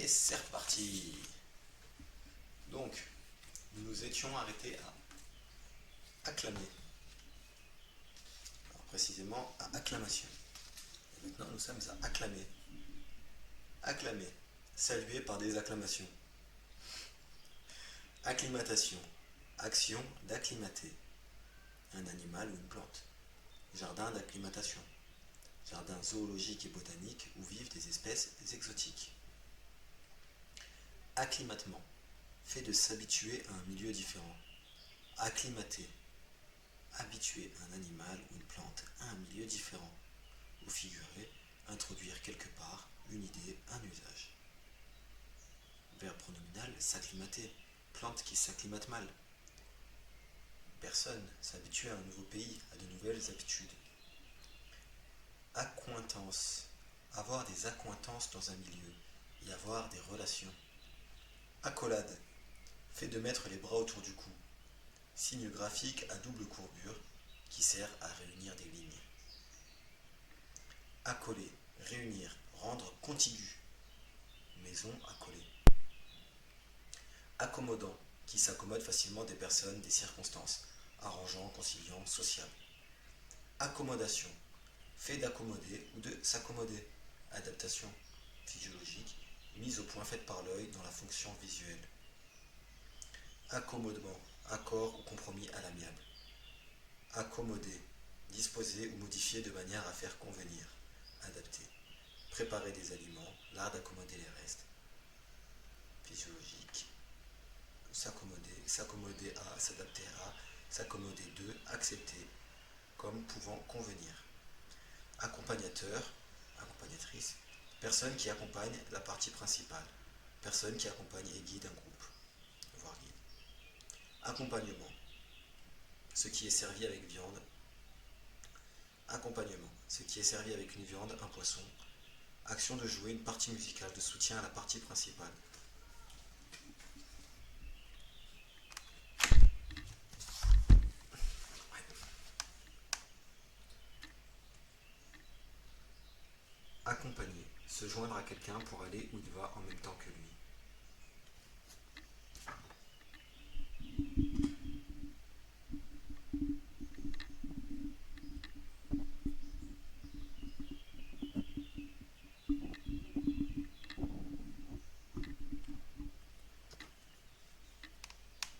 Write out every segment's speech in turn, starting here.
Et c'est reparti. Donc, nous nous étions arrêtés à acclamer. Alors, précisément à acclamation. Et maintenant, nous sommes à acclamer. Acclamer. Saluer par des acclamations. Acclimatation. Action d'acclimater. Un animal ou une plante. Jardin d'acclimatation. Jardin zoologique et botanique où vivent des espèces exotiques. Acclimatement. Fait de s'habituer à un milieu différent. Acclimater. Habituer un animal ou une plante à un milieu différent. Ou figurer, introduire quelque part une idée, un usage. Verbe pronominal, s'acclimater. Plante qui s'acclimate mal. Personne, s'habituer à un nouveau pays, à de nouvelles habitudes. Accointance. Avoir des accointances dans un milieu et avoir des relations. Accolade. Fait de mettre les bras autour du cou. Signe graphique à double courbure qui sert à réunir des lignes. Accoler, réunir, rendre contigu. Maison accolée. Accommodant, qui s'accommode facilement des personnes, des circonstances, arrangeant, conciliant, sociable. Accommodation, fait d'accommoder ou de s'accommoder. Adaptation, physiologique, mise au point faite par l'œil dans la fonction visuelle. Accommodement, accord ou compromis à l'amiable. Accommoder, disposer ou modifier de manière à faire convenir. Adapter. Préparer des aliments, l'art d'accommoder les restes. Physiologique. S'accommoder, s'accommoder à, s'adapter à, s'accommoder de, accepter, comme pouvant convenir. Accompagnateur, accompagnatrice, personne qui accompagne la partie principale, personne qui accompagne et guide un groupe, voire guide. Accompagnement, ce qui est servi avec viande. Accompagnement, ce qui est servi avec une viande, un poisson. Action de jouer une partie musicale de soutien à la partie principale. Accompagner, se joindre à quelqu'un pour aller où il va en même temps que lui.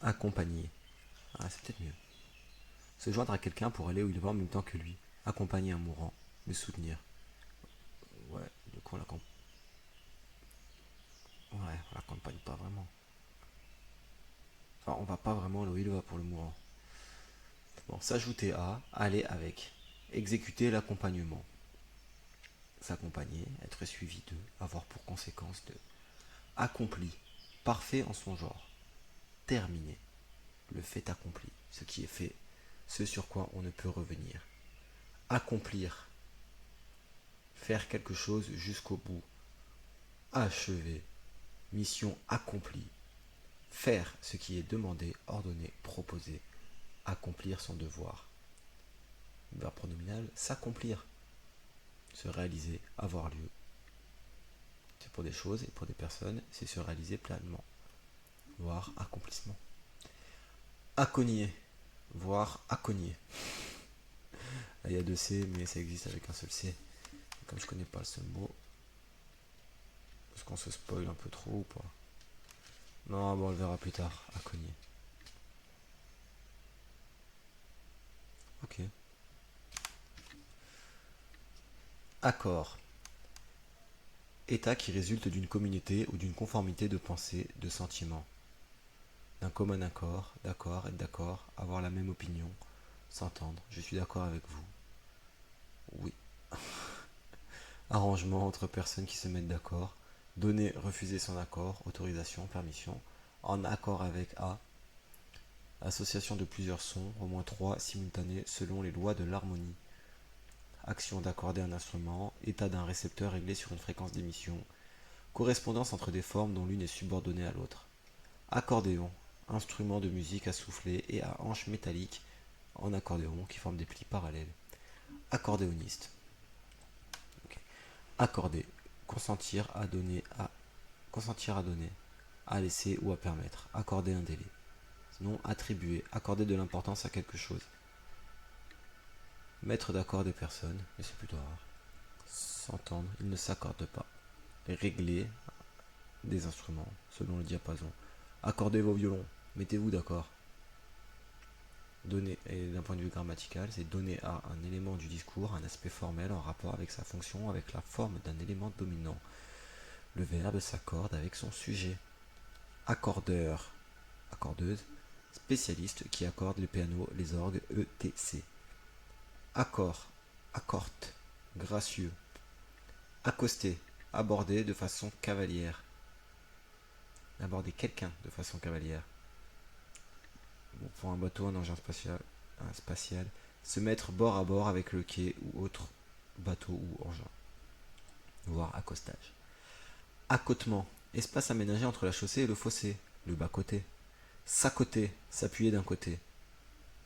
Accompagner, c'est peut-être mieux. Se joindre à quelqu'un pour aller où il va en même temps que lui. Accompagner un mourant, le soutenir. Ouais, du coup on l'accompagne pas vraiment. Enfin, on va pas vraiment là où il va pour le mourant. Bon, s'ajouter à, aller avec. Exécuter l'accompagnement. S'accompagner, être suivi de, avoir pour conséquence de. Accompli, parfait en son genre. Terminé, le fait accompli, ce qui est fait, ce sur quoi on ne peut revenir. Accomplir, faire quelque chose jusqu'au bout. Achever, mission accomplie. Faire ce qui est demandé, ordonné, proposé. Accomplir son devoir. Verbe pronominal, s'accomplir. Se réaliser, avoir lieu. C'est pour des choses et pour des personnes, c'est se réaliser pleinement. Voire accomplissement. Acogner, voire accogner. Là, il y a deux C, mais ça existe avec un seul C. Et comme je connais pas le seul mot, est-ce qu'on se spoil un peu trop ou pas? Non, bon, on le verra plus tard. Accogner. Ok. Accord. État qui résulte d'une communauté ou d'une conformité de pensée, de sentiments. D'un commun accord, d'accord, être d'accord, avoir la même opinion, s'entendre, je suis d'accord avec vous. Oui. Arrangement entre personnes qui se mettent d'accord, donner, refuser son accord, autorisation, permission, en accord avec A, association de plusieurs sons, au moins 3 simultanés selon les lois de l'harmonie. Action d'accorder un instrument, état d'un récepteur réglé sur une fréquence d'émission, correspondance entre des formes dont l'une est subordonnée à l'autre. Accordéon, instrument de musique à souffler et à hanches métalliques en accordéon qui forment des plis parallèles. Accordéoniste. Okay. Accorder, consentir à donner à consentir à donner, à laisser ou à permettre, accorder un délai. Sinon, attribuer, accorder de l'importance à quelque chose. Mettre d'accord des personnes, mais c'est plutôt rare. S'entendre, ils ne s'accordent pas. Régler des instruments selon le diapason. Accordez vos violons, mettez-vous d'accord. Donner, et d'un point de vue grammatical, c'est donner à un élément du discours un aspect formel en rapport avec sa fonction, avec la forme d'un élément dominant. Le verbe s'accorde avec son sujet. Accordeur, accordeuse, spécialiste qui accorde les pianos, les orgues, etc. Accord, accorte, gracieux. Accoster, aborder de façon cavalière. Aborder quelqu'un de façon cavalière. Bon, pour un bateau, un engin spatial, se mettre bord à bord avec le quai ou autre bateau ou engin. Voire accostage. Accotement, espace aménagé entre la chaussée et le fossé, le bas-côté. S'accoter, s'appuyer d'un côté.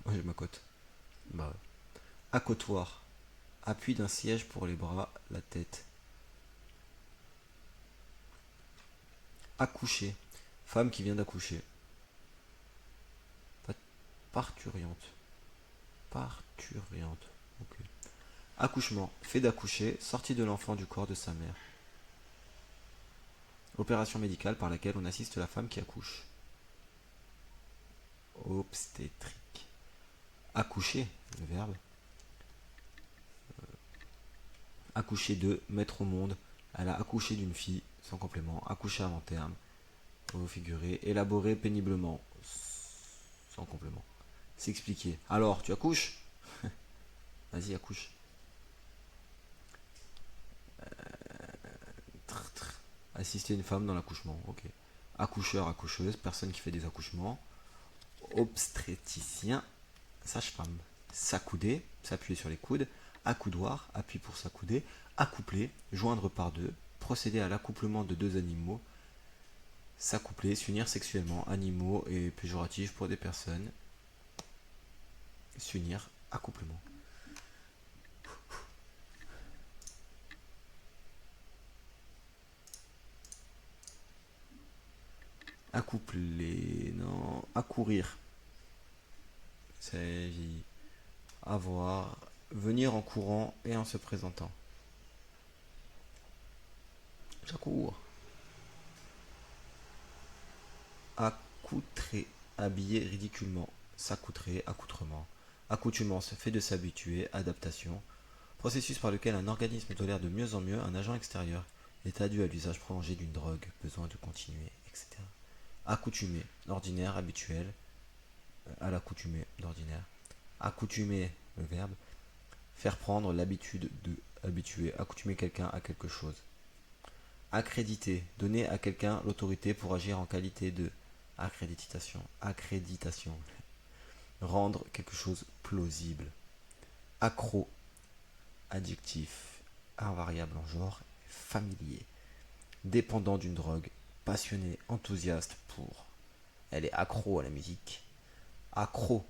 Moi je m'accote. Bah ouais. Accotoir, appui d'un siège pour les bras, la tête. Accoucher, femme qui vient d'accoucher. Parturiente. Parturiente. Ok. Accouchement, fait d'accoucher, sortie de l'enfant du corps de sa mère. Opération médicale par laquelle on assiste la femme qui accouche. Obstétrique. Accoucher, le verbe. Accoucher de, mettre au monde. Elle a accouché d'une fille, sans complément. Accoucher avant terme, au figuré. Élaborer péniblement, sans complément. S'expliquer. Alors, tu accouches? Vas-y, accouche. Assister une femme dans l'accouchement, ok. Accoucheur, accoucheuse, personne qui fait des accouchements. Obstétricien, sage-femme. S'accouder, s'appuyer sur les coudes. Accoudoir, appui pour s'accouder. Accoupler, joindre par deux. Procéder à l'accouplement de deux animaux. S'accoupler, s'unir sexuellement, animaux et péjoratifs pour des personnes. S'unir, accouplement. Accoupler, non. Accourir. C'est avoir, venir en courant et en se présentant. J'accours. Accoutrer, habiller ridiculement. S'accoutrer, accoutrement. Accoutumance, fait de s'habituer, adaptation. Processus par lequel un organisme tolère de mieux en mieux un agent extérieur. État dû à l'usage prolongé d'une drogue, besoin de continuer, etc. Accoutumer, ordinaire, habituel, à l'accoutumée, d'ordinaire. Accoutumer, le verbe. Faire prendre l'habitude de, habituer, accoutumer quelqu'un à quelque chose. Accréditer, donner à quelqu'un l'autorité pour agir en qualité de. Accréditation, accréditation. Rendre quelque chose plausible. Accro, adjectif, invariable en genre, familier. Dépendant d'une drogue, passionné, enthousiaste pour. Elle est accro à la musique. Accro,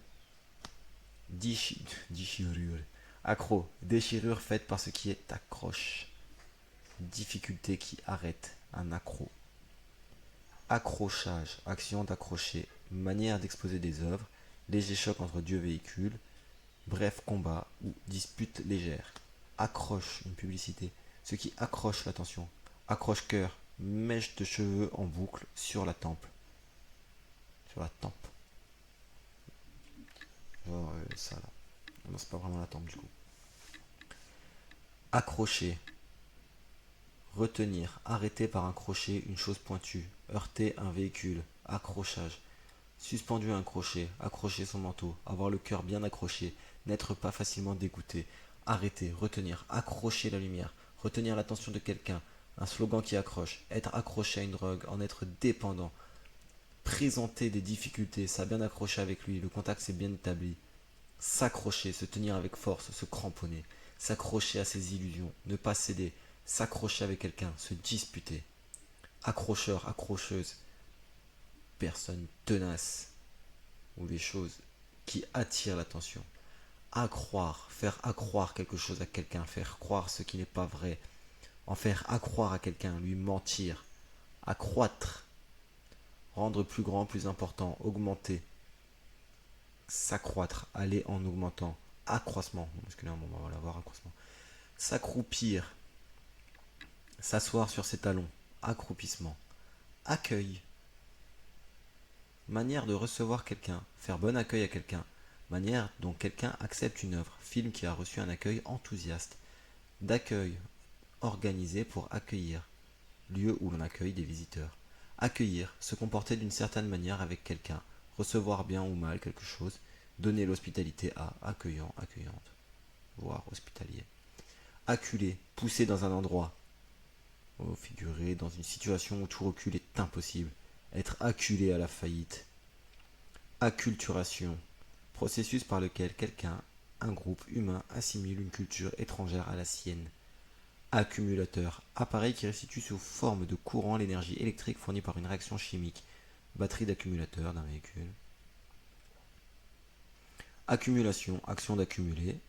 déchirure. Accro, déchirure faite par ce qui est accroche. Difficulté qui arrête, un accro. Accrochage, action d'accrocher, manière d'exposer des œuvres, léger choc entre deux véhicules, bref combat ou dispute légère. Accroche, une publicité, ce qui accroche l'attention. Accroche-cœur, mèche de cheveux en boucle sur la tempe. Sur la tempe. Genre ça là. Non, c'est pas vraiment la tempe du coup. Accrocher. Retenir, arrêter par un crochet une chose pointue, heurter un véhicule, accrochage. Suspendu à un crochet, accrocher son manteau, avoir le cœur bien accroché, n'être pas facilement dégoûté, arrêter, retenir, accrocher la lumière, retenir l'attention de quelqu'un, un slogan qui accroche, être accroché à une drogue, en être dépendant, présenter des difficultés, ça a bien accroché avec lui, le contact s'est bien établi, s'accrocher, se tenir avec force, se cramponner, s'accrocher à ses illusions, ne pas céder, s'accrocher avec quelqu'un, se disputer, accrocheur, accrocheuse, personne tenace, ou les choses qui attirent l'attention. Accroire, faire accroire quelque chose à quelqu'un, faire croire ce qui n'est pas vrai, en faire accroire à quelqu'un, lui mentir, accroître, rendre plus grand, plus important, augmenter, s'accroître, aller en augmentant, accroissement, musculairement, on va l'avoir, accroissement, s'accroupir, s'asseoir sur ses talons, accroupissement, accueil, manière de recevoir quelqu'un, faire bon accueil à quelqu'un, manière dont quelqu'un accepte une œuvre, film qui a reçu un accueil enthousiaste, d'accueil, organisé pour accueillir, lieu où l'on accueille des visiteurs, accueillir, se comporter d'une certaine manière avec quelqu'un, recevoir bien ou mal quelque chose, donner l'hospitalité à, accueillant, accueillante, voire hospitalier, acculer, pousser dans un endroit, figurer dans une situation où tout recul est impossible, être acculé à la faillite, acculturation, processus par lequel quelqu'un, un groupe humain assimile une culture étrangère à la sienne. Accumulateur, appareil qui restitue sous forme de courant l'énergie électrique fournie par une réaction chimique. Batterie d'accumulateur d'un véhicule. Accumulation, action d'accumuler.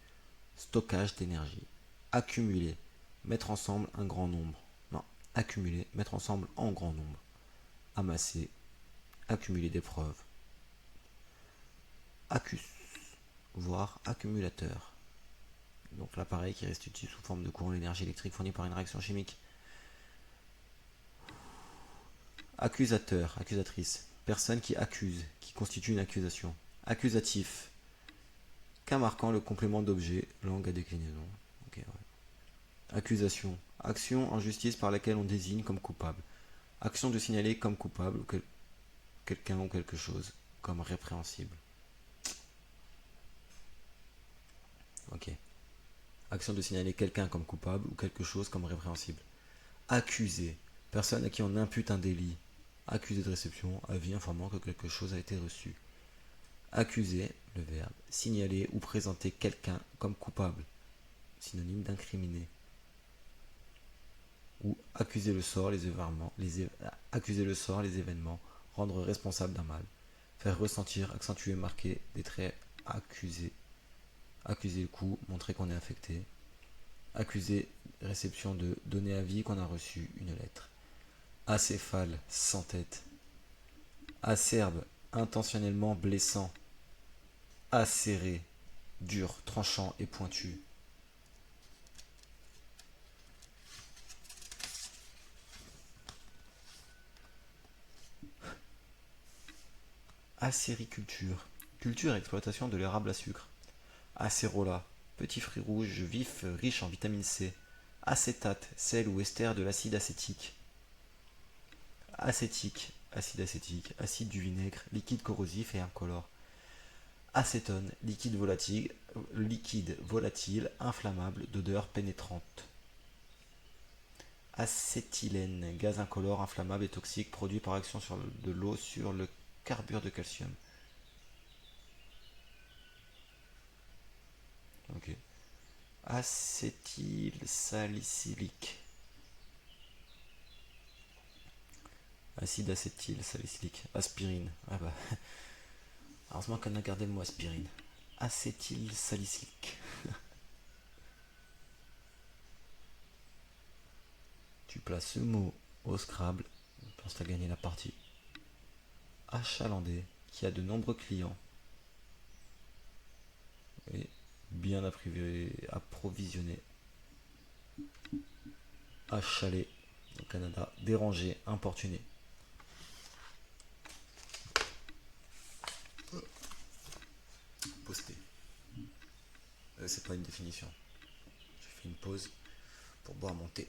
Stockage d'énergie. Accumuler, mettre ensemble un grand nombre. Non, accumuler, mettre ensemble en grand nombre. Amasser, accumuler des preuves. Accus, voire accumulateur. Donc l'appareil qui restitue sous forme de courant l'énergie électrique fournie par une réaction chimique. Accusateur, accusatrice, personne qui accuse, qui constitue une accusation. Accusatif, cas marquant le complément d'objet, langue à déclinaison. Okay, ouais. Accusation, action en justice par laquelle on désigne comme coupable. Action de signaler comme coupable quelqu'un ou quelque chose, comme répréhensible. Ok. Action de signaler quelqu'un comme coupable ou quelque chose comme répréhensible. Accusé, personne à qui on impute un délit. Accusé de réception, avis informant que quelque chose a été reçu. Accuser, le verbe, signaler ou présenter quelqu'un comme coupable, synonyme d'incriminé. Ou accuser le sort, accuser le sort, les événements, rendre responsable d'un mal. Faire ressentir, accentuer, marquer des traits, accuser. Accuser le coup, montrer qu'on est affecté. Accuser, réception de, donner avis qu'on a reçu une lettre. Acéphale, sans tête. Acerbe, intentionnellement blessant. Acéré, dur, tranchant et pointu. Acériculture, culture et exploitation de l'érable à sucre. Acérola, petit fruit rouge vif riche en vitamine C. Acétate, sel ou ester de l'acide acétique. Acétique, acide du vinaigre, liquide corrosif et incolore. Acétone, liquide volatile, inflammable, d'odeur pénétrante. Acétylène, gaz incolore, inflammable et toxique, produit par action de l'eau sur le carbure de calcium. Ok. Acétylsalicylique. Acide acétylsalicylique. Aspirine. Ah bah. Heureusement qu'on a gardé le mot aspirine. Acétylsalicylique. Tu places ce mot au Scrabble. Je pense que tu as gagné la partie. Achalandé, qui a de nombreux clients. Et bien approvisionné. Achalé, au Canada. Dérangé, importuné. Posté. C'est pas une définition. J'ai fait une pause pour boire mon thé.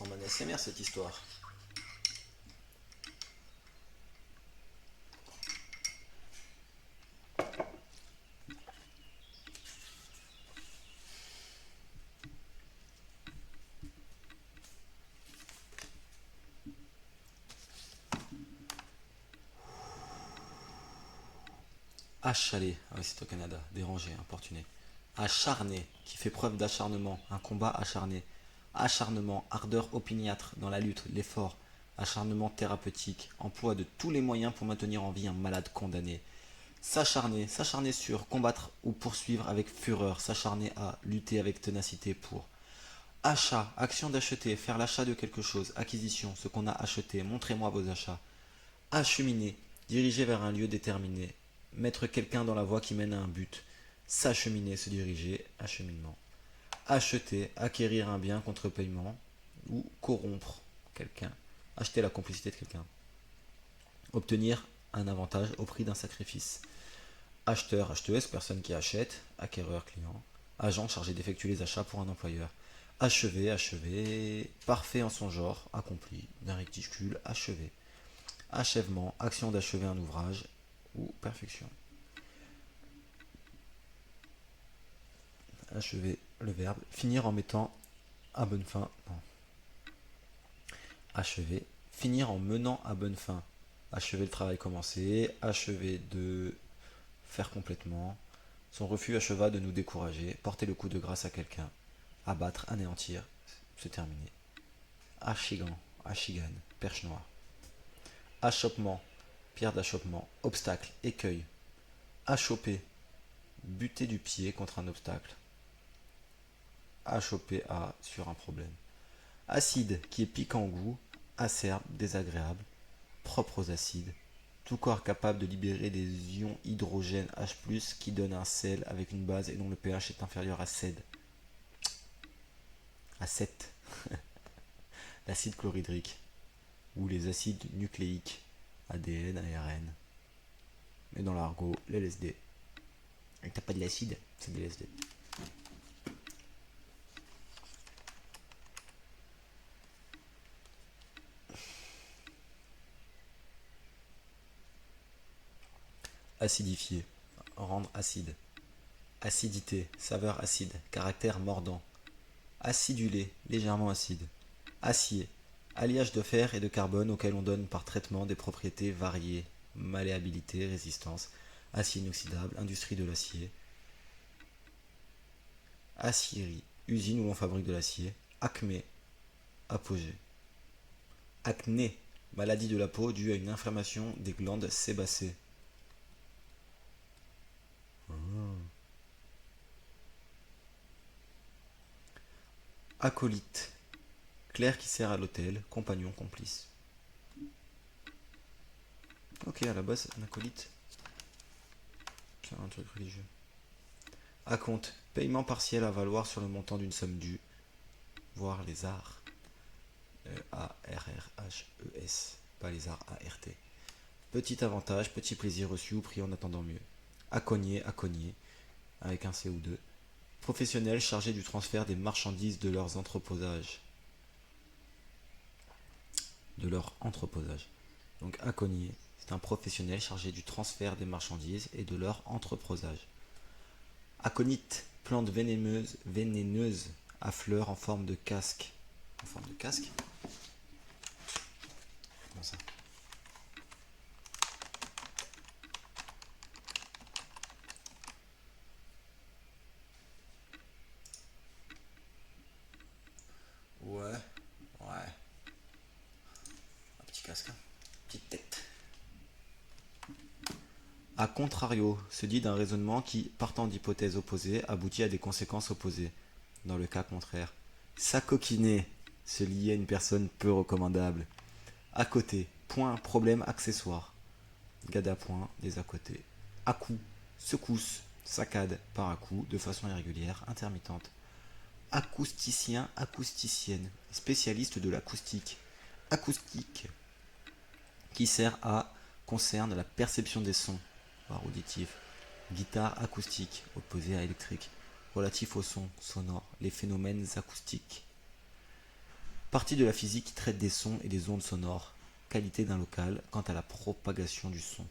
transforme en ASMR cette histoire. Achalé, ah oui c'est au Canada, dérangé, importuné. Acharné, qui fait preuve d'acharnement, un combat acharné. Acharnement, ardeur opiniâtre dans la lutte, l'effort. Acharnement thérapeutique, emploi de tous les moyens pour maintenir en vie un malade condamné. S'acharner, s'acharner sur, combattre ou poursuivre avec fureur, s'acharner à, lutter avec ténacité pour. Achat, action d'acheter, faire l'achat de quelque chose, acquisition, ce qu'on a acheté, montrez-moi vos achats. Acheminer, diriger vers un lieu déterminé, mettre quelqu'un dans la voie qui mène à un but. S'acheminer, se diriger, acheminement. Acheter, acquérir un bien contre paiement ou corrompre quelqu'un, acheter la complicité de quelqu'un. Obtenir un avantage au prix d'un sacrifice. Acheteur, acheteuse, personne qui achète, acquéreur, client. Agent chargé d'effectuer les achats pour un employeur. Achever, achevé, parfait en son genre, accompli, d'un recticule, achevé. Achèvement, action d'achever un ouvrage ou perfection. Achever, le verbe. Finir en mettant à bonne fin. Non. Achever, finir en menant à bonne fin. Achever le travail commencé, achever de faire complètement. Son refus acheva de nous décourager, porter le coup de grâce à quelqu'un. Abattre, anéantir, se terminer. Achigan, achigan, perche noire. Achoppement, pierre d'achoppement, obstacle, écueil. Achopper, buter du pied contre un obstacle. Achopper à sur un problème. Acide, qui est piquant au goût, acerbe, désagréable, propre aux acides. Tout corps capable de libérer des ions hydrogène H+, qui donne un sel avec une base et dont le pH est inférieur à 7. À 7. L'acide chlorhydrique ou les acides nucléiques ADN, ARN. Mais dans l'argot, l'LSD. Et t'as pas de l'acide, c'est de l'LSD. Acidifier, rendre acide. Acidité, saveur acide, caractère mordant. Acidulé, légèrement acide. Acier, alliage de fer et de carbone auquel on donne par traitement des propriétés variées. Malléabilité, résistance, acier inoxydable, industrie de l'acier. Acierie, usine où l'on fabrique de l'acier. Acmé, apogée. Acné, maladie de la peau due à une inflammation des glandes sébacées. Acolyte, clerc qui sert à l'hôtel, compagnon, complice. Ok, à la base, un acolyte, c'est un truc religieux. Acompte, paiement partiel à valoir sur le montant d'une somme due, voire les arts. A-R-R-H-E-S, pas les arts A-R-T. Petit avantage, petit plaisir reçu ou pris en attendant mieux. Acogner, acogner, avec un C ou deux. Professionnels chargés du transfert des marchandises de leurs entreposages. De leur entreposage. Donc acogner, c'est un professionnel chargé du transfert des marchandises et de leur entreposage. Aconite, plante vénéneuse à fleurs en forme de casque. En forme de casque. Comment ça? Ouais, ouais. Un petit casque, hein. Petite tête. A contrario, se dit d'un raisonnement qui, partant d'hypothèses opposées, aboutit à des conséquences opposées. Dans le cas contraire. S'acoquiner, se lier à une personne peu recommandable. À côté, point, problème, accessoire. Gada point, des à côté. À coup, secousse, saccade, par à coup, de façon irrégulière, intermittente. Acousticien, acousticienne, spécialiste de l'acoustique. Acoustique, qui sert à, concerne la perception des sons, voire auditif. Guitare acoustique, opposée à électrique, relatif au son sonore, les phénomènes acoustiques. Partie de la physique qui traite des sons et des ondes sonores. Qualité d'un local quant à la propagation du son.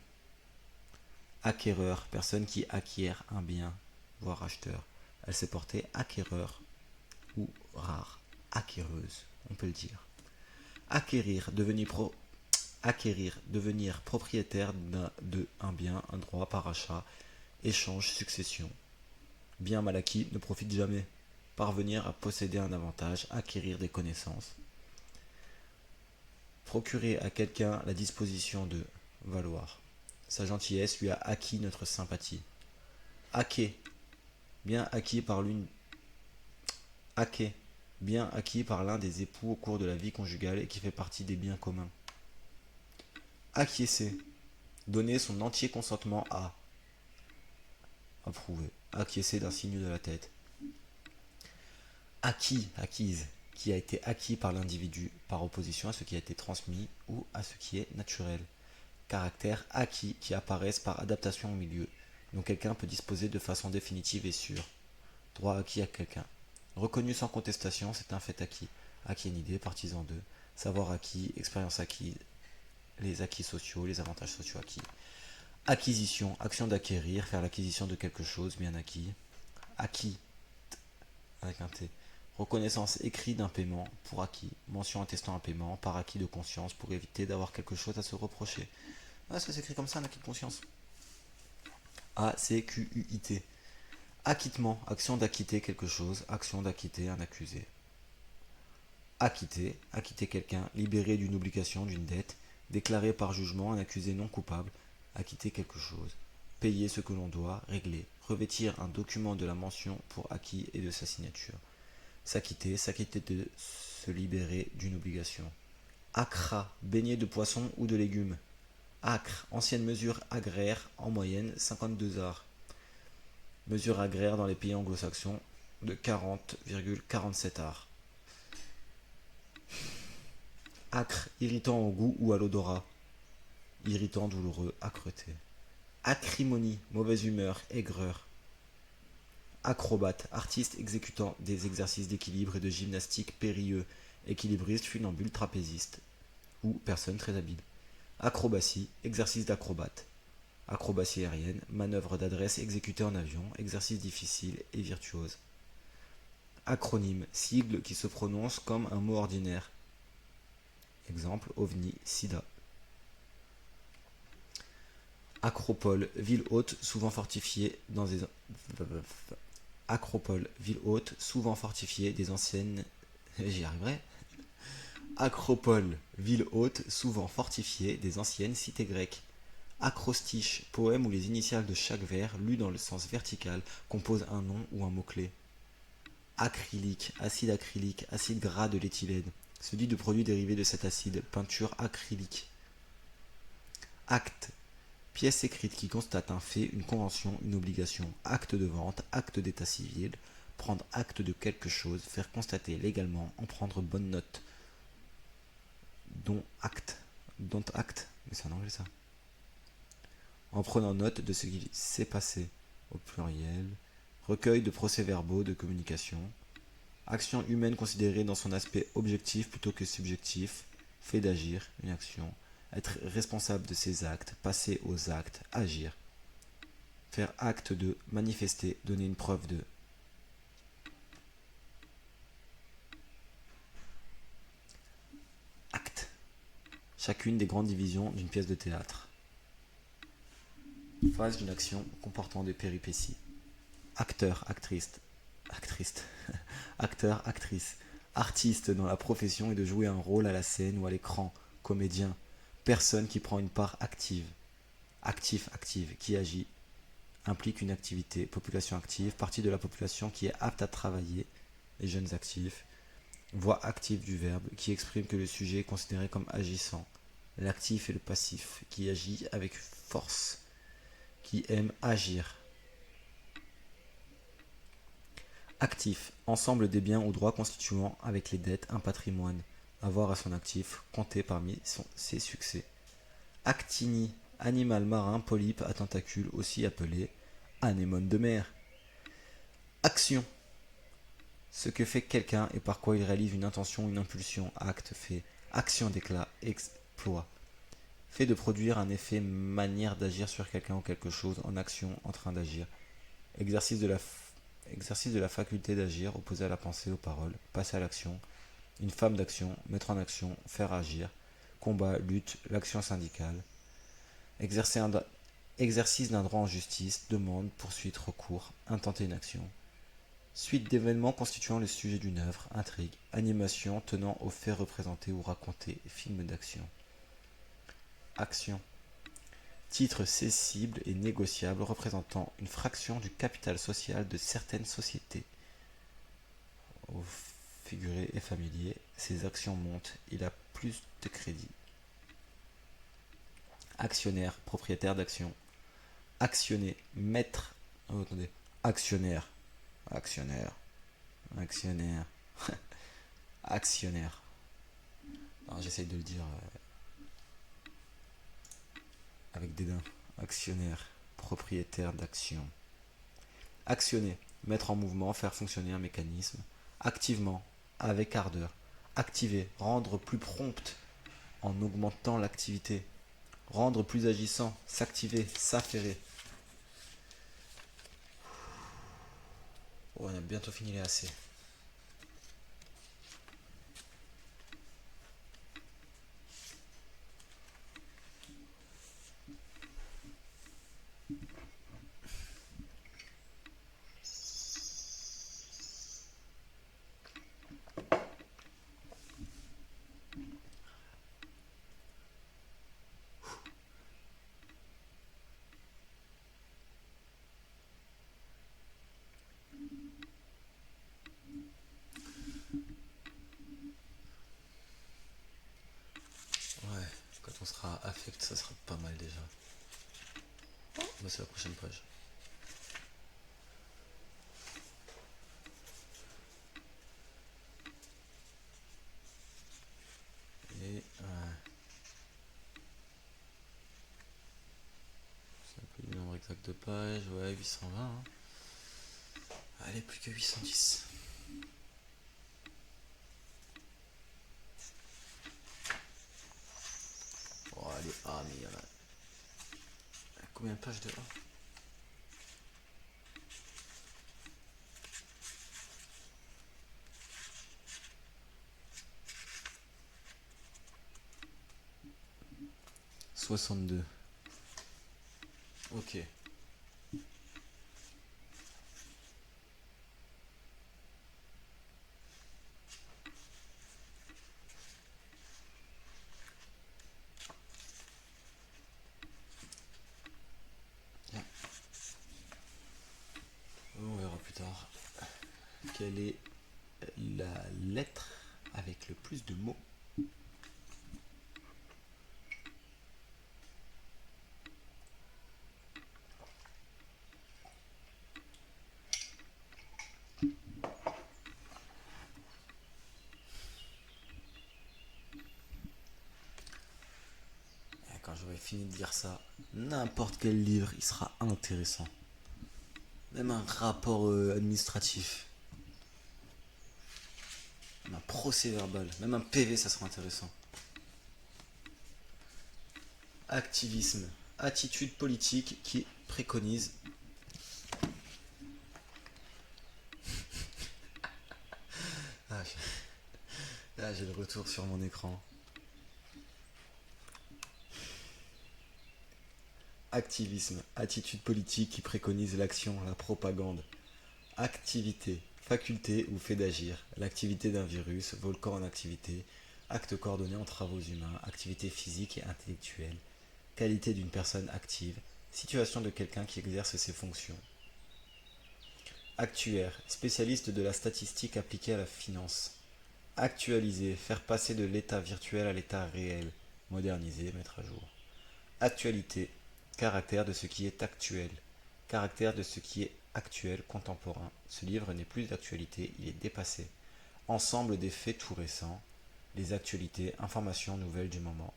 Acquéreur, personne qui acquiert un bien, voire acheteur. Elle s'est portée acquéreur ou rare, acquéreuse, on peut le dire. Acquérir, devenir propriétaire de un bien, un droit par achat, échange, succession. Bien mal acquis ne profite jamais. Parvenir à posséder un avantage, acquérir des connaissances. Procurer à quelqu'un la disposition de valoir. Sa gentillesse lui a acquis notre sympathie. Acquet, bien acquis par l'une. Acquet, bien acquis par l'un des époux au cours de la vie conjugale et qui fait partie des biens communs. Acquiescer, donner son entier consentement à. Approuver, acquiescer d'un signe de la tête. Acquis, acquise, qui a été acquis par l'individu par opposition à ce qui a été transmis ou à ce qui est naturel. Caractères acquis qui apparaissent par adaptation au milieu, dont quelqu'un peut disposer de façon définitive et sûre. Droit acquis à quelqu'un. Reconnu sans contestation, c'est un fait acquis. Acquis une idée, partisan de. Savoir acquis, expérience acquise, les acquis sociaux, les avantages sociaux acquis. Acquisition, action d'acquérir, faire l'acquisition de quelque chose bien acquis. Acquis, avec un T. Reconnaissance écrit d'un paiement pour acquis. Mention attestant un paiement par acquis de conscience pour éviter d'avoir quelque chose à se reprocher. Ah, ça s'écrit comme ça, un acquis de conscience. A-C-Q-U-I-T. Acquittement, action d'acquitter quelque chose, action d'acquitter un accusé. Acquitter, acquitter quelqu'un, libéré d'une obligation, d'une dette, déclarer par jugement un accusé non coupable, acquitter quelque chose, payer ce que l'on doit, régler, revêtir un document de la mention pour acquis et de sa signature. S'acquitter, s'acquitter de se libérer d'une obligation. Accra, beignet de poisson ou de légumes. Acre, ancienne mesure agraire, en moyenne 52 arts. Mesure agraire dans les pays anglo-saxons de 40,47 arts. Acre, irritant au goût ou à l'odorat. Irritant, douloureux, âcreté. Acrimonie, mauvaise humeur, aigreur. Acrobate, artiste exécutant des exercices d'équilibre et de gymnastique périlleux, équilibriste, funambule, trapéziste, ou personne très habile. Acrobatie, exercice d'acrobate. Acrobatie aérienne, manœuvre d'adresse exécutée en avion, exercice difficile et virtuose. Acronyme, sigle qui se prononce comme un mot ordinaire. Exemple, OVNI, SIDA. Acropole, ville haute, souvent fortifiée dans des... Acropole, ville haute, souvent fortifiée des anciennes... J'y arriverai. Acropole, ville haute, souvent fortifiée des anciennes cités grecques. Acrostiche, poème où les initiales de chaque vers, lues dans le sens vertical, composent un nom ou un mot-clé. Acrylique, acide gras de l'éthylène, se dit de produits dérivés de cet acide, peinture acrylique. Acte, pièce écrite qui constate un fait, une convention, une obligation. Acte de vente, acte d'état civil, prendre acte de quelque chose, faire constater légalement, en prendre bonne note. Don't act, mais c'est en anglais ça. En prenant note de ce qui s'est passé, au pluriel. Recueil de procès-verbaux de communication. Action humaine considérée dans son aspect objectif plutôt que subjectif. Fait d'agir, une action. Être responsable de ses actes, passer aux actes, agir. Faire acte de, manifester, donner une preuve de. Acte. Chacune des grandes divisions d'une pièce de théâtre. Phase d'une action comportant des péripéties. Acteur, actrice. Acteur, actrice. Artiste dans la profession est de jouer un rôle à la scène ou à l'écran. Comédien. Personne qui prend une part active. Actif, active, qui agit. Implique une activité. Population active, partie de la population qui est apte à travailler. Les jeunes actifs. Voix active du verbe, qui exprime que le sujet est considéré comme agissant. L'actif et le passif, qui agit avec force. Qui aime agir. Actif, ensemble des biens ou droits constituant avec les dettes un patrimoine, avoir à son actif, compter parmi ses succès. Actini, animal marin, polype à tentacules, aussi appelé anémone de mer. Action, Ce que fait quelqu'un et par quoi il réalise une intention, une impulsion, acte, fait, action, déclat, exploit. Fait de produire un effet, manière d'agir sur quelqu'un ou quelque chose, en action, en train d'agir. Exercice de la faculté d'agir, opposé à la pensée, aux paroles, passer à l'action. Une femme d'action, mettre en action, faire agir. Combat, lutte, l'action syndicale. Exercice d'un droit en justice, demande, poursuite, recours, intenter une action. Suite d'événements constituant le sujet d'une œuvre, intrigue, animation tenant aux faits représentés ou racontés, film d'action. Action. Titre cessible et négociable représentant une fraction du capital social de certaines sociétés. Au figuré et familier, ces actions montent, il a plus de crédit. Actionnaire, propriétaire d'action. Actionner, maître. Oh, attendez. Actionnaire. Actionnaire. Actionnaire. Actionnaire. J'essaye de le dire avec dédain. Actionnaire. Propriétaire d'action. Actionner. Mettre en mouvement, faire fonctionner un mécanisme. Activement. Avec ardeur. Activer. Rendre plus prompte en augmentant l'activité. Rendre plus agissant. S'activer. S'affairer. Oh, on a bientôt fini les AC. Ouais, quand on sera affect, ça sera pas mal déjà. Bah, c'est la prochaine page. Et c'est un peu le nombre exact de pages. Ouais, 820. Hein. Allez, plus que 810. Oh, allez, ah, mais il y en a. Combien de pages de A? « 62. Ok. On verra plus tard. Quelle est la lettre avec le plus de mots? Quand j'aurai fini de dire ça, n'importe quel livre, il sera intéressant. Même un rapport administratif, même un procès verbal, même un PV, ça sera intéressant. Activisme, attitude politique qui préconise. Ah, là, j'ai le retour sur mon écran. Activisme, attitude politique qui préconise l'action, la propagande. Activité, faculté ou fait d'agir. L'activité d'un virus, volcan en activité, acte coordonné en travaux humains, activité physique et intellectuelle, qualité d'une personne active, situation de quelqu'un qui exerce ses fonctions. Actuaire, spécialiste de la statistique appliquée à la finance. Actualiser, faire passer de l'état virtuel à l'état réel. Moderniser, mettre à jour. Actualité, caractère de ce qui est actuel. Caractère de ce qui est actuel, contemporain. Ce livre n'est plus d'actualité, il est dépassé. Ensemble des faits tout récents. Les actualités, informations nouvelles du moment.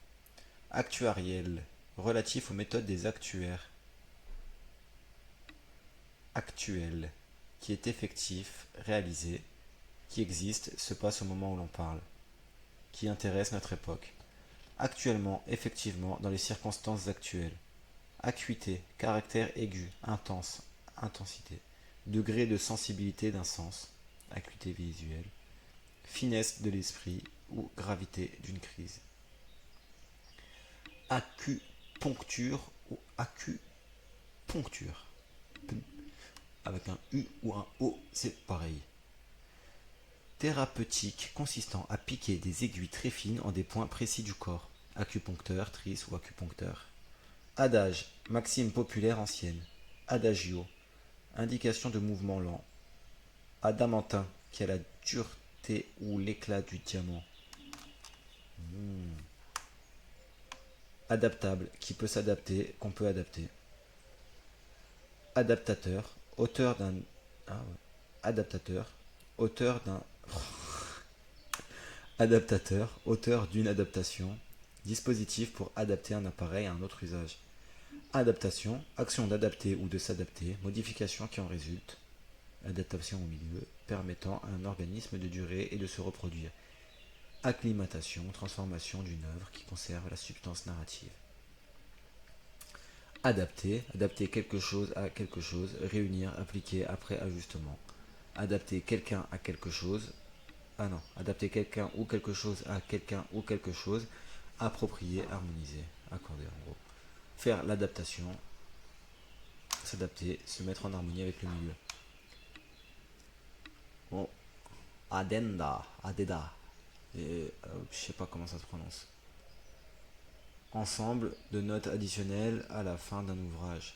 Actuariel, relatif aux méthodes des actuaires. Actuel, qui est effectif, réalisé. qui existe se passe au moment où l'on parle, qui intéresse notre époque. Actuellement, effectivement, dans les circonstances actuelles. Acuité, caractère aigu, intense, intensité. Degré de sensibilité d'un sens, acuité visuelle. Finesse de l'esprit ou gravité d'une crise. Acupuncture ou acupuncture. Avec un U ou un O, c'est pareil. Thérapeutique consistant à piquer des aiguilles très fines en des points précis du corps. Acupuncteur, trice ou acupuncteur. Adage, maxime populaire ancienne. Adagio, indication de mouvement lent. Adamantin, qui a la dureté ou l'éclat du diamant. Adaptable, qui peut s'adapter, qu'on peut adapter. Adaptateur, auteur d'un... Ah ouais. Adaptateur, auteur d'un... Adaptateur, auteur d'une adaptation. Dispositif pour adapter un appareil à un autre usage. Adaptation, action d'adapter ou de s'adapter, modification qui en résulte. Adaptation au milieu, permettant à un organisme de durer et de se reproduire. Acclimatation, transformation d'une œuvre qui conserve la substance narrative. Adapter, adapter quelque chose à quelque chose, réunir, appliquer après ajustement. Adapter quelqu'un à quelque chose. Ah non, adapter quelqu'un ou quelque chose à quelqu'un ou quelque chose, approprier, harmoniser, accorder en gros. Faire l'adaptation, s'adapter, se mettre en harmonie avec le milieu. Bon, adeda, et je sais pas comment ça se prononce. Ensemble de notes additionnelles à la fin d'un ouvrage.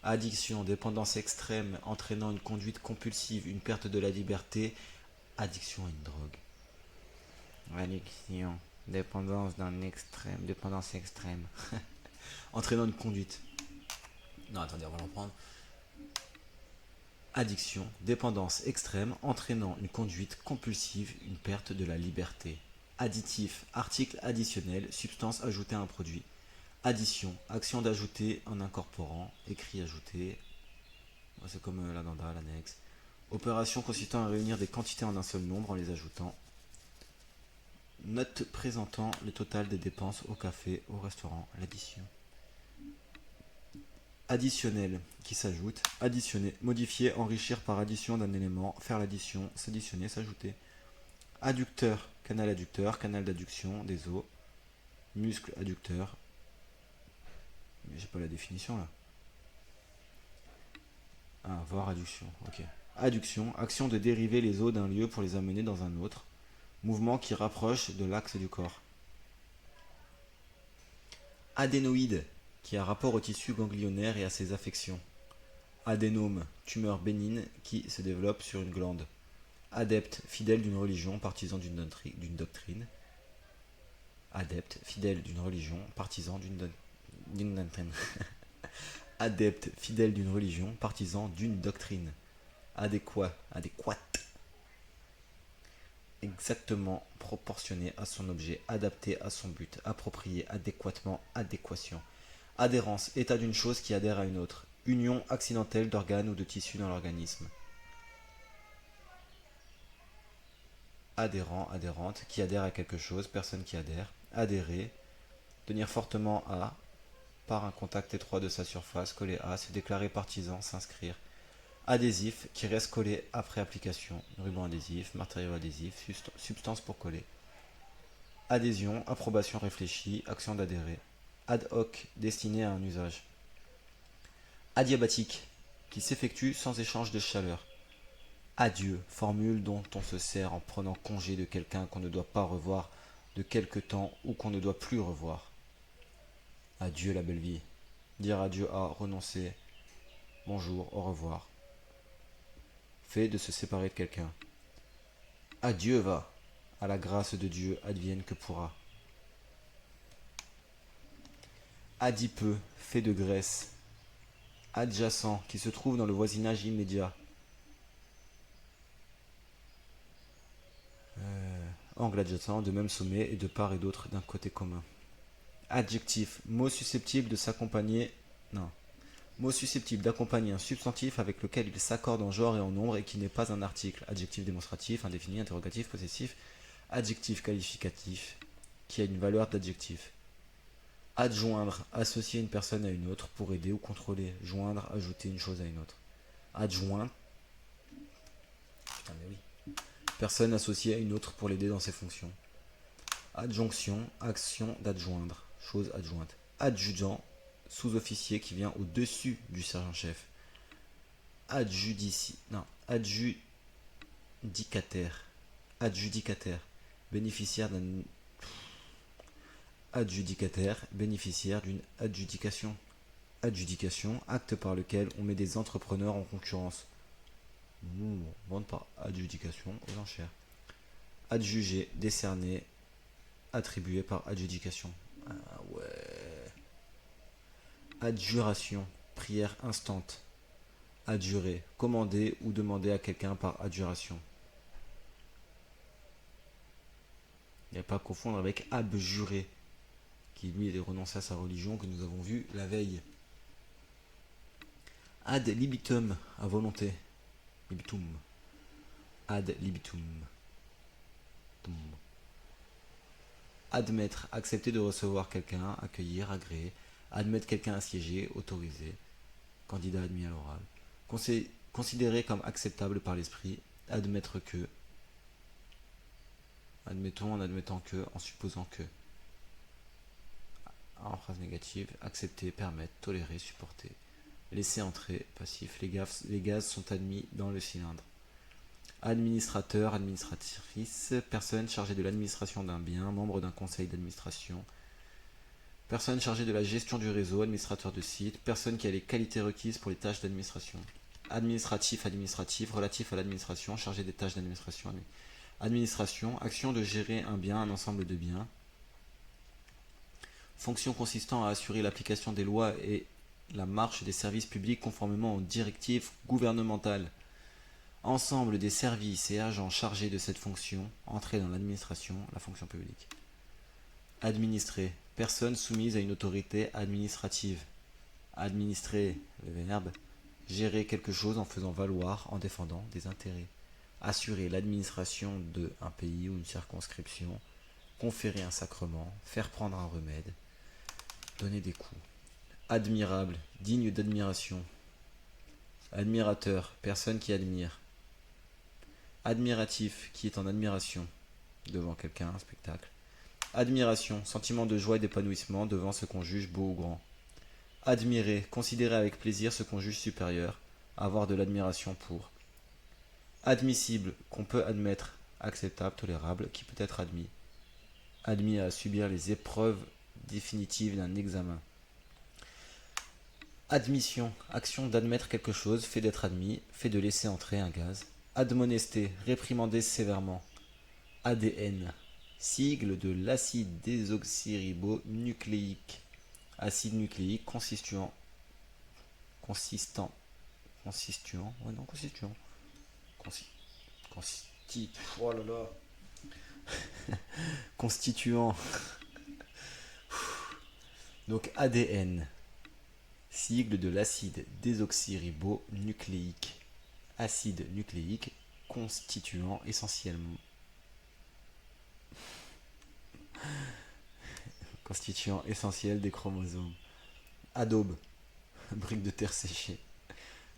Addiction, dépendance extrême entraînant une conduite compulsive, une perte de la liberté. Addiction à une drogue. Addiction, dépendance extrême. Entraînant une conduite. Non, attendez, on va l'en prendre. Addiction, dépendance extrême entraînant une conduite compulsive, une perte de la liberté. Additif, article additionnel, substance ajoutée à un produit. Addition, action d'ajouter en incorporant, écrit ajouté, c'est comme l'addenda, l'annexe. Opération consistant à réunir des quantités en un seul nombre en les ajoutant. Note présentant le total des dépenses au café, au restaurant, l'addition. Additionnel, qui s'ajoute. Additionner, modifier, enrichir par addition d'un élément, faire l'addition, s'additionner, s'ajouter. Adducteur, canal d'adduction des os. Muscle adducteur. Mais j'ai pas la définition là. Ah, voir adduction, ok. Adduction, action de dériver les os d'un lieu pour les amener dans un autre. Mouvement qui rapproche de l'axe du corps. Adénoïde, qui a rapport au tissu ganglionnaire et à ses affections. Adénome, tumeur bénigne qui se développe sur une glande. Adepte, fidèle d'une religion, partisan d'une doctrine. Adepte, fidèle d'une religion, partisan d'une doctrine. Adepte, fidèle d'une religion, partisan d'une doctrine. Adéquate. Exactement proportionné à son objet, adapté à son but, approprié, adéquatement, adéquation. Adhérence, état d'une chose qui adhère à une autre. Union accidentelle d'organes ou de tissus dans l'organisme. Adhérent, adhérente, qui adhère à quelque chose, personne qui adhère. Adhérer, tenir fortement à, par un contact étroit de sa surface, coller à, se déclarer partisan, s'inscrire. Adhésif, qui reste collé après application. Ruban adhésif, matériau adhésif, substance pour coller. Adhésion, approbation réfléchie, action d'adhérer. Ad hoc, destiné à un usage. Adiabatique, qui s'effectue sans échange de chaleur. Adieu, formule dont on se sert en prenant congé de quelqu'un qu'on ne doit pas revoir de quelque temps ou qu'on ne doit plus revoir. Adieu la belle vie. Dire adieu à renoncer. Bonjour, au revoir. Fait de se séparer de quelqu'un. Adieu va. À la grâce de Dieu advienne que pourra. Adipeux, fait de graisse. Adjacent, qui se trouve dans le voisinage immédiat. Angle adjacent, de même sommet et de part et d'autre d'un côté commun. Adjectif, mot susceptible de s'accompagner. Non. Mot susceptible d'accompagner un substantif avec lequel il s'accorde en genre et en nombre et qui n'est pas un article. Adjectif démonstratif, indéfini, interrogatif, possessif. Adjectif qualificatif, qui a une valeur d'adjectif. Adjoindre, associer une personne à une autre pour aider ou contrôler. Joindre, ajouter une chose à une autre. Adjoint, putain mais oui. Personne associée à une autre pour l'aider dans ses fonctions. Adjonction, action d'adjoindre, chose adjointe. Adjudant, sous-officier qui vient au-dessus du sergent-chef. Adjudicataire, bénéficiaire d'un bénéficiaire d'une adjudication. Adjudication, acte par lequel on met des entrepreneurs en concurrence. Vente par adjudication aux enchères. Adjugé, décerné, attribué par adjudication. Ah ouais. Adjuration, prière instante. Adjurer, commander ou demander à quelqu'un par adjuration. Il n'y a pas à confondre avec abjurer, qui lui est renoncé à sa religion que nous avons vu la veille. Ad libitum, à volonté. Libitum. Ad libitum. Admettre, accepter de recevoir quelqu'un, accueillir, agréer. Admettre quelqu'un à siéger, autoriser. Candidat admis à l'oral. Considérer comme acceptable par l'esprit. Admettre que. Admettons en admettant que, en supposant que. En phrase négative, accepter, permettre, tolérer, supporter. Laisser entrer, passif. Les gaz sont admis dans le cylindre. Administrateur, administratrice, personne chargée de l'administration d'un bien, membre d'un conseil d'administration. Personne chargée de la gestion du réseau, administrateur de site. Personne qui a les qualités requises pour les tâches d'administration. Administratif, administratif, relatif à l'administration, chargé des tâches d'administration. Administration, action de gérer un bien, un ensemble de biens. Fonction consistant à assurer l'application des lois et la marche des services publics conformément aux directives gouvernementales. Ensemble des services et agents chargés de cette fonction, entrés dans l'administration, la fonction publique. Administrer, personne soumise à une autorité administrative. Administrer, le verbe, gérer quelque chose en faisant valoir, en défendant des intérêts. Assurer l'administration d'un pays ou une circonscription. Conférer un sacrement, faire prendre un remède. Donner des coups. Admirable, digne d'admiration. Admirateur, personne qui admire. Admiratif, qui est en admiration devant quelqu'un, un spectacle. Admiration, sentiment de joie et d'épanouissement devant ce qu'on juge beau ou grand. Admirer, considérer avec plaisir ce qu'on juge supérieur, avoir de l'admiration pour. Admissible, qu'on peut admettre, acceptable, tolérable, qui peut être admis. Admis à subir les épreuves définitives d'un examen. Admission, action d'admettre quelque chose, fait d'être admis, fait de laisser entrer un gaz. Admonester, réprimander sévèrement. ADN, sigle de l'acide désoxyribonucléique. Acide nucléique constituant. Oh là là. Constituant. Donc ADN, sigle de l'acide désoxyribonucléique. Acide nucléique constituant essentiellement constituant essentiel des chromosomes. Adobe, brique de terre séchée.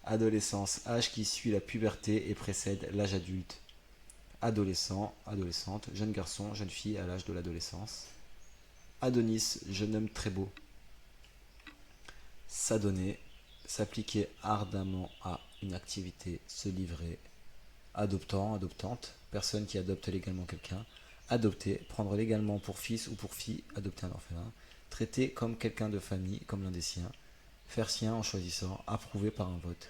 Adolescence, âge qui suit la puberté et précède l'âge adulte. Adolescent, adolescente, jeune garçon, jeune fille à l'âge de l'adolescence. Adonis, jeune homme très beau. S'adonner, s'appliquer ardemment à une activité, se livrer. Adoptant, adoptante, personne qui adopte légalement quelqu'un. Adopter, prendre légalement pour fils ou pour fille, adopter un orphelin. Traiter comme quelqu'un de famille, comme l'un des siens. Faire sien en choisissant, approuver par un vote.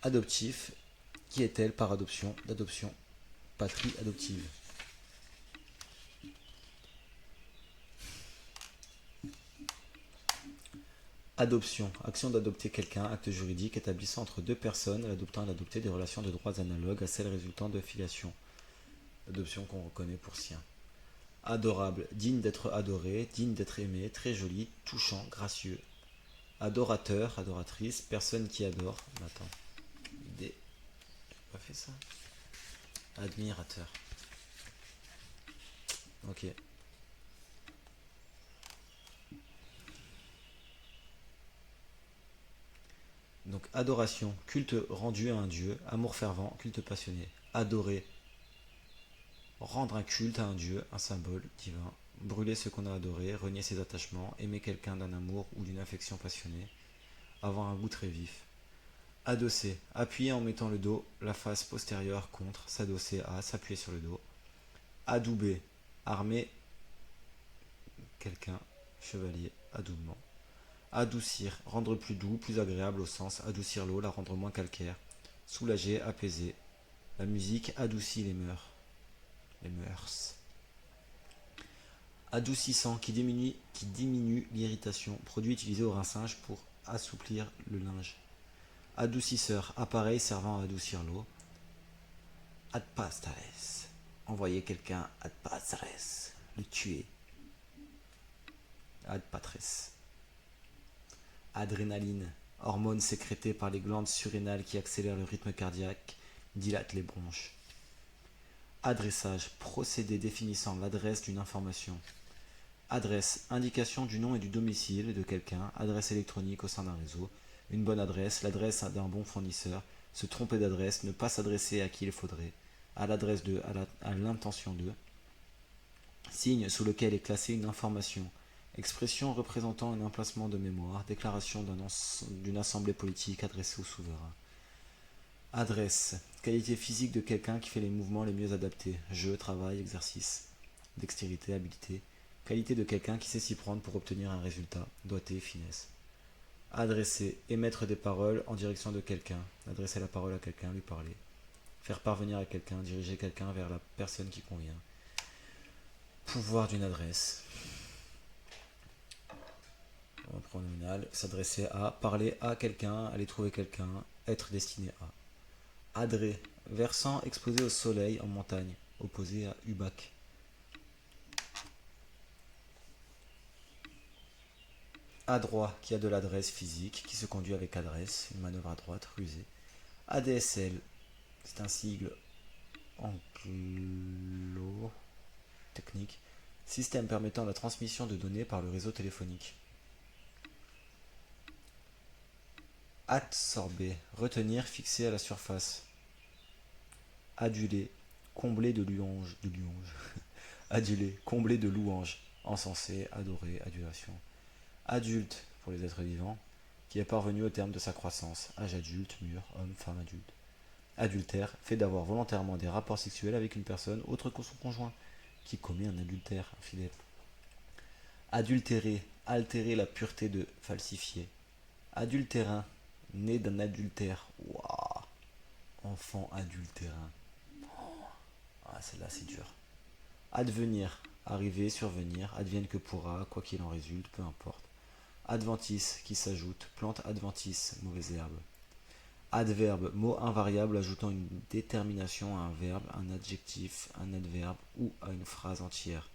Adoptif, qui est-elle par adoption, d'adoption, patrie adoptive. Adoption, action d'adopter quelqu'un, acte juridique établissant entre deux personnes, l'adoptant et l'adopté des relations de droits analogues à celles résultant de filiation. L'adoption qu'on reconnaît pour sien. Adorable, digne d'être adoré, digne d'être aimé, très joli, touchant, gracieux. Adorateur, adoratrice, personne qui adore. Attends. J'ai pas fait ça. Admirateur. Ok. Donc adoration, culte rendu à un dieu, amour fervent, culte passionné. Adorer, rendre un culte à un dieu, un symbole divin. Brûler ce qu'on a adoré, renier ses attachements, aimer quelqu'un d'un amour ou d'une affection passionnée, avoir un goût très vif. Adosser, appuyer en mettant le dos, la face postérieure contre, s'adosser à, s'appuyer sur le dos. Adouber, armer quelqu'un, chevalier, adoubement. Adoucir, rendre plus doux, plus agréable au sens, adoucir l'eau, la rendre moins calcaire. Soulager, apaiser. La musique adoucit les mœurs. Adoucissant, qui diminue l'irritation, produit utilisé au rinçage pour assouplir le linge. Adoucisseur, appareil servant à adoucir l'eau. Ad pastares, envoyer quelqu'un ad pastares, le tuer. Ad patres. Adrénaline, hormone sécrétée par les glandes surrénales qui accélèrent le rythme cardiaque, dilate les bronches. Adressage, procédé définissant l'adresse d'une information. Adresse, indication du nom et du domicile de quelqu'un, adresse électronique au sein d'un réseau. Une bonne adresse, l'adresse d'un bon fournisseur. Se tromper d'adresse, ne pas s'adresser à qui il faudrait. À l'adresse de, à l'intention de. Signe sous lequel est classée une information. Expression représentant un emplacement de mémoire. Déclaration d'une assemblée politique adressée au souverain. Adresse, qualité physique de quelqu'un qui fait les mouvements les mieux adaptés. Jeu, travail, exercice. Dextérité, habileté. Qualité de quelqu'un qui sait s'y prendre pour obtenir un résultat. Doigté, finesse. Adresser, émettre des paroles en direction de quelqu'un. Adresser la parole à quelqu'un, lui parler. Faire parvenir à quelqu'un, diriger quelqu'un vers la personne qui convient. Pouvoir d'une adresse. Pronominal, s'adresser à, parler à quelqu'un, aller trouver quelqu'un, être destiné à. Adré, versant exposé au soleil en montagne, opposé à Ubac. Adroit, qui a de l'adresse physique, qui se conduit avec adresse, une manœuvre à droite, rusée. ADSL, c'est un sigle anglo technique, système permettant la transmission de données par le réseau téléphonique. Adsorber, retenir, fixer à la surface. Aduler, combler de louanges. Aduler, combler de louanges. Encenser, adorer, adulation. Adulte, pour les êtres vivants, qui est parvenu au terme de sa croissance. Âge adulte, mûr, homme, femme adulte. Adultère, fait d'avoir volontairement des rapports sexuels avec une personne autre que son conjoint, qui commet un adultère infidèle. Adultérer, altérer la pureté de falsifier. Adultérin, né d'un adultère. Waouh. Enfant adultérin. Ah, celle-là, c'est dur. Advenir, arriver, survenir, advienne que pourra, quoi qu'il en résulte, peu importe. Adventice, qui s'ajoute, plante adventice, mauvaise herbe. Adverbe, mot invariable ajoutant une détermination à un verbe, un adjectif, un adverbe ou à une phrase entière.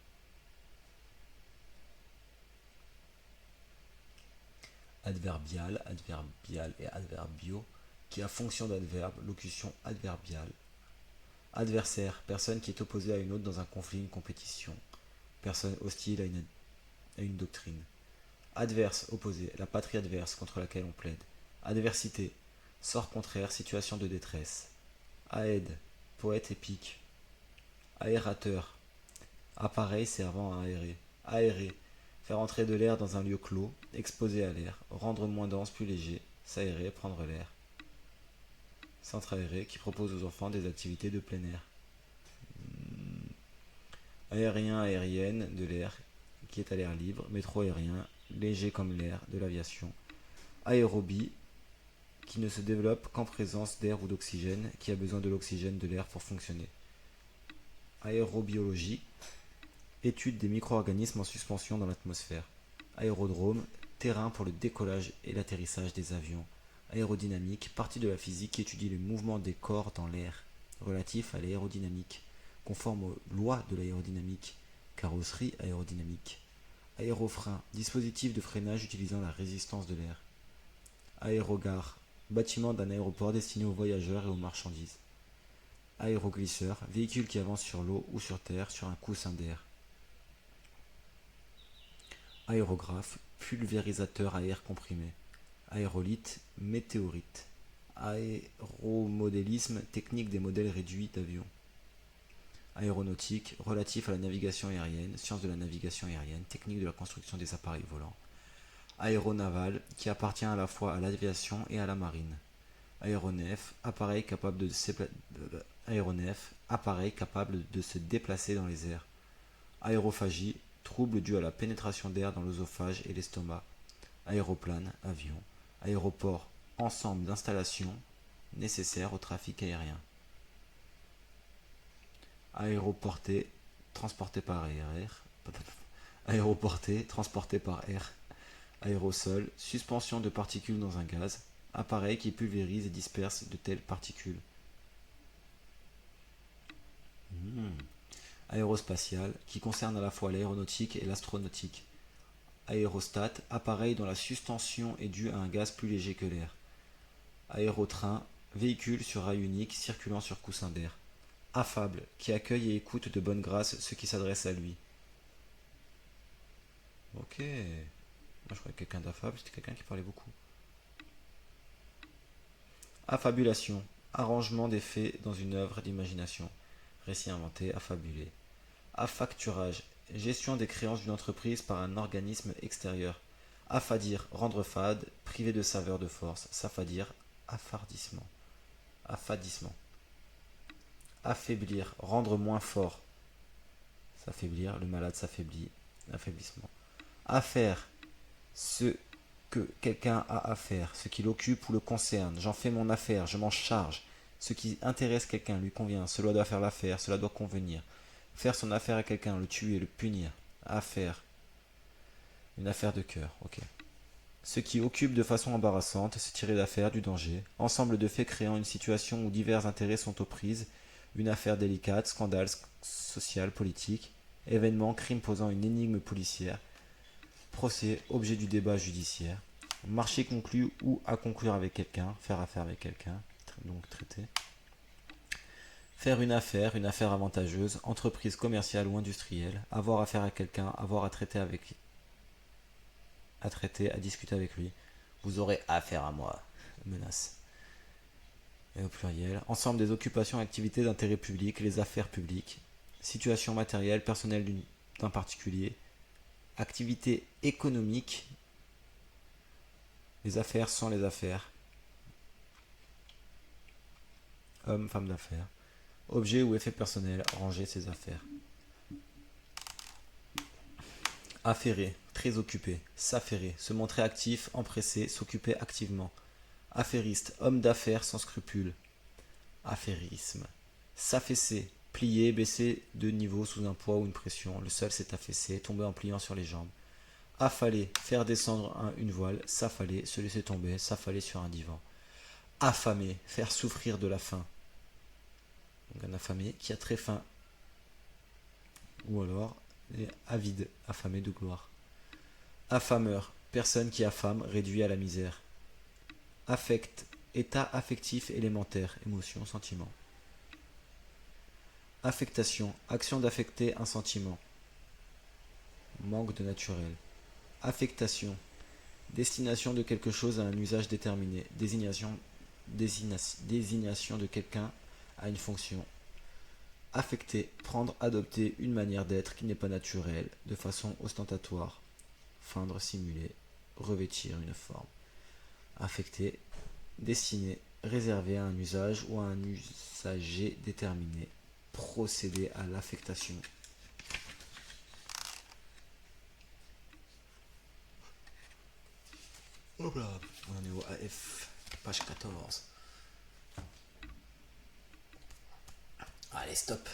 Adverbial, adverbial et adverbio, qui a fonction d'adverbe, locution adverbiale. Adversaire, personne qui est opposée à une autre dans un conflit, une compétition. Personne hostile à une doctrine. Adverse, opposé, la patrie adverse contre laquelle on plaide. Adversité, sort contraire, situation de détresse. Aède, poète épique. Aérateur, appareil servant à aérer. Aérer, faire entrer de l'air dans un lieu clos, exposé à l'air, rendre moins dense, plus léger, s'aérer, prendre l'air. Centre aéré qui propose aux enfants des activités de plein air. Aérien, aérienne, de l'air qui est à l'air libre. Métro aérien, léger comme l'air, de l'aviation. Aérobie, qui ne se développe qu'en présence d'air ou d'oxygène, qui a besoin de l'oxygène de l'air pour fonctionner. Aérobiologie, étude des micro-organismes en suspension dans l'atmosphère. Aérodrome, terrain pour le décollage et l'atterrissage des avions. Aérodynamique, partie de la physique qui étudie les mouvements des corps dans l'air, relatif à l'aérodynamique, conforme aux lois de l'aérodynamique. Carrosserie aérodynamique. Aérofrein, dispositif de freinage utilisant la résistance de l'air. Aérogare, bâtiment d'un aéroport destiné aux voyageurs et aux marchandises. Aéroglisseur, véhicule qui avance sur l'eau ou sur terre sur un coussin d'air. Aérographe, pulvérisateur à air comprimé. Aérolite, météorite. Aéromodélisme, technique des modèles réduits d'avions. Aéronautique, relatif à la navigation aérienne, science de la navigation aérienne, technique de la construction des appareils volants. Aéronaval, qui appartient à la fois à l'aviation et à la marine. Aéronef, appareil capable de se déplacer dans les airs. Aérophagie, trouble dû à la pénétration d'air dans l'œsophage et l'estomac. Aéroplane, avion. Aéroport, ensemble d'installations nécessaires au trafic aérien. Aéroporté, transporté par air. Aéroporté, transporté par air. Aérosol, suspension de particules dans un gaz. Appareil qui pulvérise et disperse de telles particules. Aérospatial, qui concerne à la fois l'aéronautique et l'astronautique. Aérostat, appareil dont la suspension est due à un gaz plus léger que l'air. Aérotrain, véhicule sur rail unique circulant sur coussin d'air. Affable, qui accueille et écoute de bonne grâce ceux qui s'adressent à lui. Ok. Moi je croyais que quelqu'un d'affable, c'était quelqu'un qui parlait beaucoup. Affabulation, arrangement des faits dans une œuvre d'imagination. Récit inventé, affabulé. Affacturage, gestion des créances d'une entreprise par un organisme extérieur. Affadir, rendre fade, priver de saveur de force. S'affadir, affardissement. Affadissement. Affaiblir, rendre moins fort. S'affaiblir, le malade s'affaiblit. Affaiblissement. Affaire, ce que quelqu'un a à faire, ce qui l'occupe ou le concerne. J'en fais mon affaire, je m'en charge. Ce qui intéresse quelqu'un lui convient, cela doit faire l'affaire, cela doit convenir. Faire son affaire à quelqu'un, le tuer, le punir. Affaire. Une affaire de cœur, ok. Ce qui occupe de façon embarrassante, se tirer d'affaire, du danger. Ensemble de faits créant une situation où divers intérêts sont aux prises. Une affaire délicate, scandale social, politique. Événement, crime posant une énigme policière. Procès, objet du débat judiciaire. Marché conclu ou à conclure avec quelqu'un. Faire affaire avec quelqu'un. Donc traiter. Faire une affaire avantageuse, entreprise commerciale ou industrielle, avoir affaire à quelqu'un, avoir à traiter, à discuter avec lui. Vous aurez affaire à moi. Menace. Et au pluriel. Ensemble des occupations et activités d'intérêt public, les affaires publiques. Situation matérielle, personnelle d'un particulier. Activité économique. Les affaires sont les affaires. Homme, femme d'affaires. Objet ou effet personnel, ranger ses affaires. Affairer, très occupé. S'affairer, se montrer actif, empressé, s'occuper activement. Affairiste, homme d'affaires sans scrupules. Affairisme. S'affaisser, plier, baisser de niveau sous un poids ou une pression. Le sol s'est affaissé, tomber en pliant sur les jambes. Affaler, faire descendre une voile. S'affaler, se laisser tomber, s'affaler sur un divan. Affamer, faire souffrir de la faim. Donc un affamé qui a très faim. Ou alors avide, affamé de gloire. Affameur, personne qui affame, réduit à la misère. Affect, état affectif élémentaire, émotion, sentiment. Affectation, action d'affecter un sentiment. Manque de naturel. Affectation, destination de quelque chose à un usage déterminé. Désignation de quelqu'un à une fonction. Affecter, prendre, adopter une manière d'être qui n'est pas naturelle, de façon ostentatoire. Feindre, simuler, revêtir une forme. Affecter, destiné, réservé à un usage ou à un usager déterminé. Procéder à l'affectation. Hop là, on est au AF, page 14. Allez, stop.